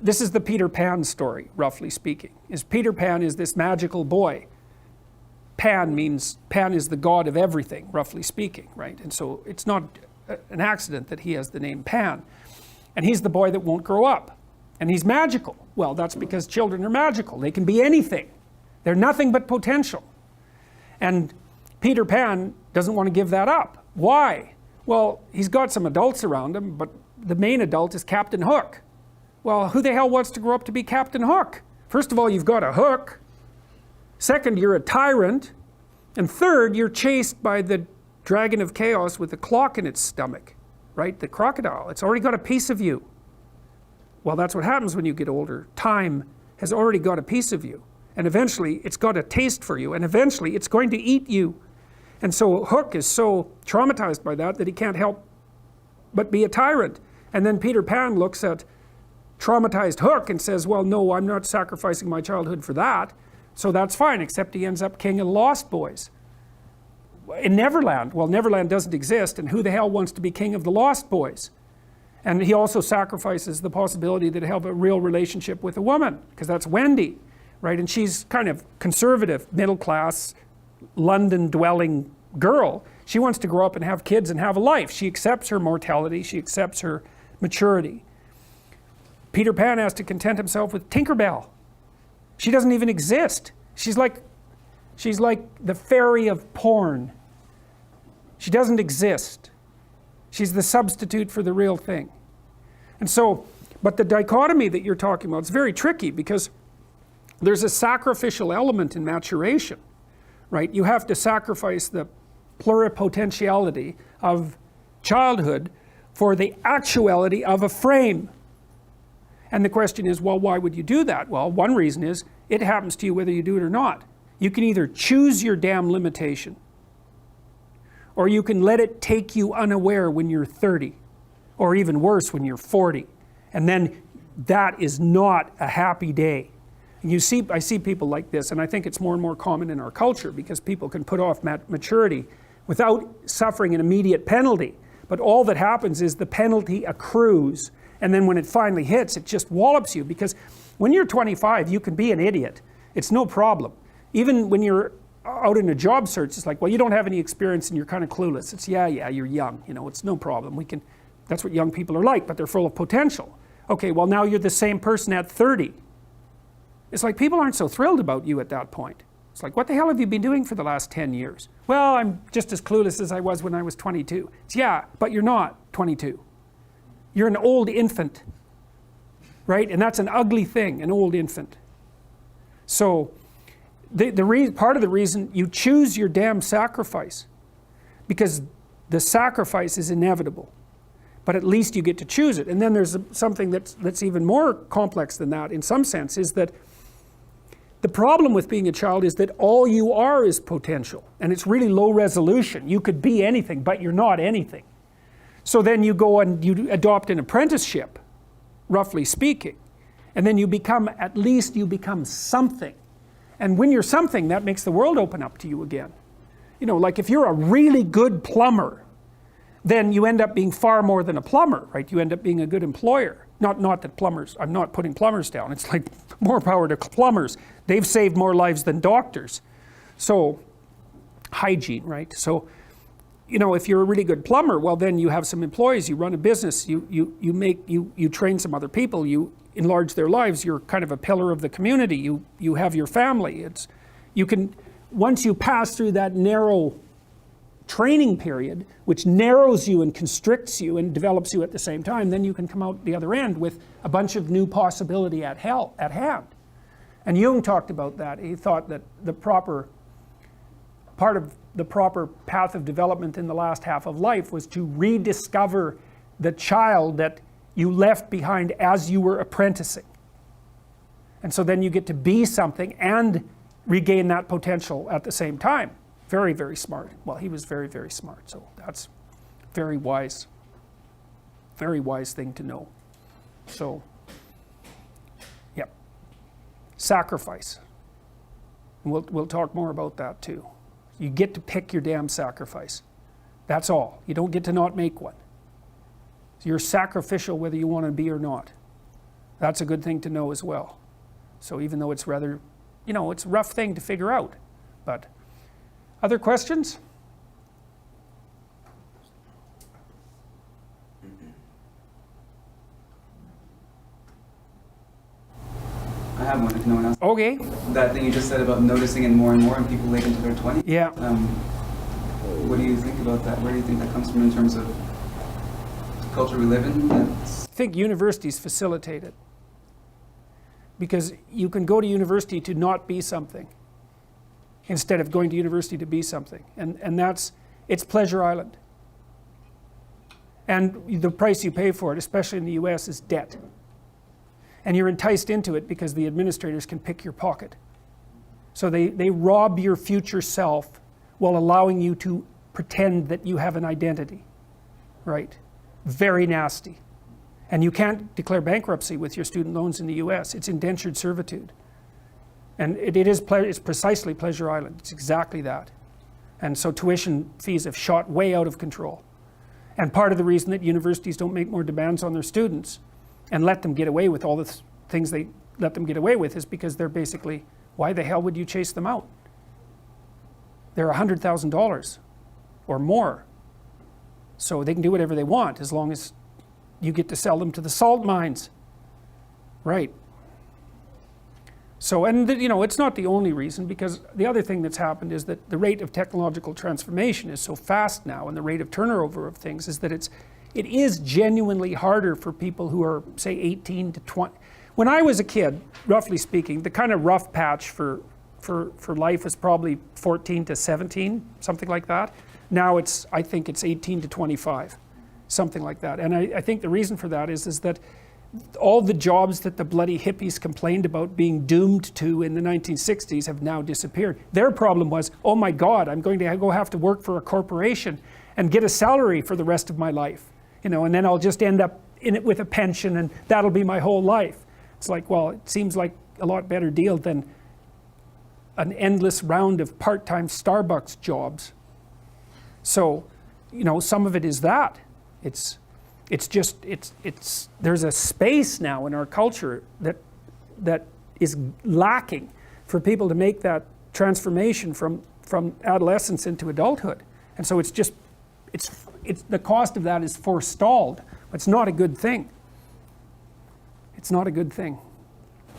this is the Peter Pan story, roughly speaking. Peter Pan is this magical boy. Pan is the god of everything, roughly speaking, right? And so it's not an accident that he has the name Pan. And he's the boy that won't grow up. And he's magical. Well, that's because children are magical. They can be anything. They're nothing but potential. And Peter Pan doesn't want to give that up. Why? Well, he's got some adults around him, but the main adult is Captain Hook. Well, who the hell wants to grow up to be Captain Hook? First of all, you've got a hook. Second, you're a tyrant. And third, you're chased by the dragon of chaos with a clock in its stomach, right? The crocodile. It's already got a piece of you. Well, that's what happens when you get older. Time has already got a piece of you. And eventually, it's got a taste for you. And eventually, it's going to eat you. And so Hook is so traumatized by that he can't help but be a tyrant. And then Peter Pan looks at traumatized Hook and says, well, no, I'm not sacrificing my childhood for that. So that's fine, except he ends up king of the Lost Boys. In Neverland, well, Neverland doesn't exist, and who the hell wants to be king of the Lost Boys? And he also sacrifices the possibility that he'll have a real relationship with a woman, because that's Wendy, right? And she's kind of conservative, middle-class, London-dwelling girl. She wants to grow up and have kids and have a life. She accepts her mortality, she accepts her maturity. Peter Pan has to content himself with Tinkerbell. She doesn't even exist. She's like the fairy of porn. She doesn't exist. She's the substitute for the real thing. And so, but the dichotomy that you're talking about is very tricky, because there's a sacrificial element in maturation, right? You have to sacrifice the pluripotentiality of childhood for the actuality of a frame. And the question is, well, why would you do that? Well, one reason is it happens to you whether you do it or not. You can either choose your damn limitation, or you can let it take you unaware when you're 30, or even worse, when you're 40. And then that is not a happy day. And I see people like this, and I think it's more and more common in our culture, because people can put off maturity without suffering an immediate penalty. But all that happens is the penalty accrues, and then when it finally hits, it just wallops you. Because when you're 25, you can be an idiot. It's no problem. Even when you're out in a job search, it's like, well, you don't have any experience and you're kind of clueless. It's, yeah, you're young, it's no problem. That's what young people are like, but they're full of potential. Okay, well, now you're the same person at 30. It's like people aren't so thrilled about you at that point. It's like, what the hell have you been doing for the last 10 years? Well, I'm just as clueless as I was when I was 22. It's, yeah, but you're not 22. You're an old infant, right? And that's an ugly thing, an old infant. So part of the reason you choose your damn sacrifice, because the sacrifice is inevitable, but at least you get to choose it. And then there's something that's even more complex than that in some sense, is that the problem with being a child is that all you are is potential, and it's really low resolution. You could be anything, but you're not anything. So then you go and you adopt an apprenticeship, roughly speaking, and then at least you become something. And when you're something, that makes the world open up to you again. Like if you're a really good plumber, then you end up being far more than a plumber, right? You end up being a good employer. Not that plumbers, I'm not putting plumbers down. It's like more power to plumbers. They've saved more lives than doctors. So, hygiene, right? So, if you're a really good plumber, well, then you have some employees, you run a business, you train some other people, you enlarge their lives, you're kind of a pillar of the community, you have your family. Once you pass through that narrow training period, which narrows you and constricts you and develops you at the same time, then you can come out the other end with a bunch of new possibility at hand. And Jung talked about that. He thought that part of the proper path of development in the last half of life was to rediscover the child that you left behind as you were apprenticing. And so then you get to be something and regain that potential at the same time. Very, very smart. Well, he was very, very smart. So that's very wise thing to know. So, yep. Sacrifice. And we'll talk more about that too. You get to pick your damn sacrifice. That's all. You don't get to not make one. So you're sacrificial whether you want to be or not. That's a good thing to know as well. So even though it's rather, it's a rough thing to figure out. But other questions? I have one if no one else. Okay. That thing you just said about noticing it more and more in people late into their 20s. Yeah. What do you think about that? Where do you think that comes from in terms of the culture we live in? I think universities facilitate it. Because you can go to university to not be something instead of going to university to be something. And it's Pleasure Island. And the price you pay for it, especially in the US, is debt. And you're enticed into it because the administrators can pick your pocket. So they rob your future self while allowing you to pretend that you have an identity, right? Very nasty. And you can't declare bankruptcy with your student loans in the US. It's indentured servitude. And it's precisely Pleasure Island. It's exactly that. And so tuition fees have shot way out of control. And part of the reason that universities don't make more demands on their students and let them get away with all the things they let them get away with is because they're basically, why the hell would you chase them out? They're $100,000 or more. So they can do whatever they want as long as you get to sell them to the salt mines. Right. So, and it's not the only reason, because the other thing that's happened is that the rate of technological transformation is so fast now, and the rate of turnover of things is that it is genuinely harder for people who are, say, 18 to 20. When I was a kid, roughly speaking, the kind of rough patch for life was probably 14 to 17, something like that. Now I think it's 18 to 25, something like that. And I think the reason for that is that all the jobs that the bloody hippies complained about being doomed to in the 1960s have now disappeared. Their problem was, oh my God, I'm going to go have to work for a corporation and get a salary for the rest of my life, and then I'll just end up in it with a pension, and that'll be my whole life. It's like, well, it seems like a lot better deal than an endless round of part-time Starbucks jobs. So, some of it is that. There's a space now in our culture that is lacking for people to make that transformation from adolescence into adulthood. And so it's the cost of that is forestalled. It's not a good thing. It's not a good thing.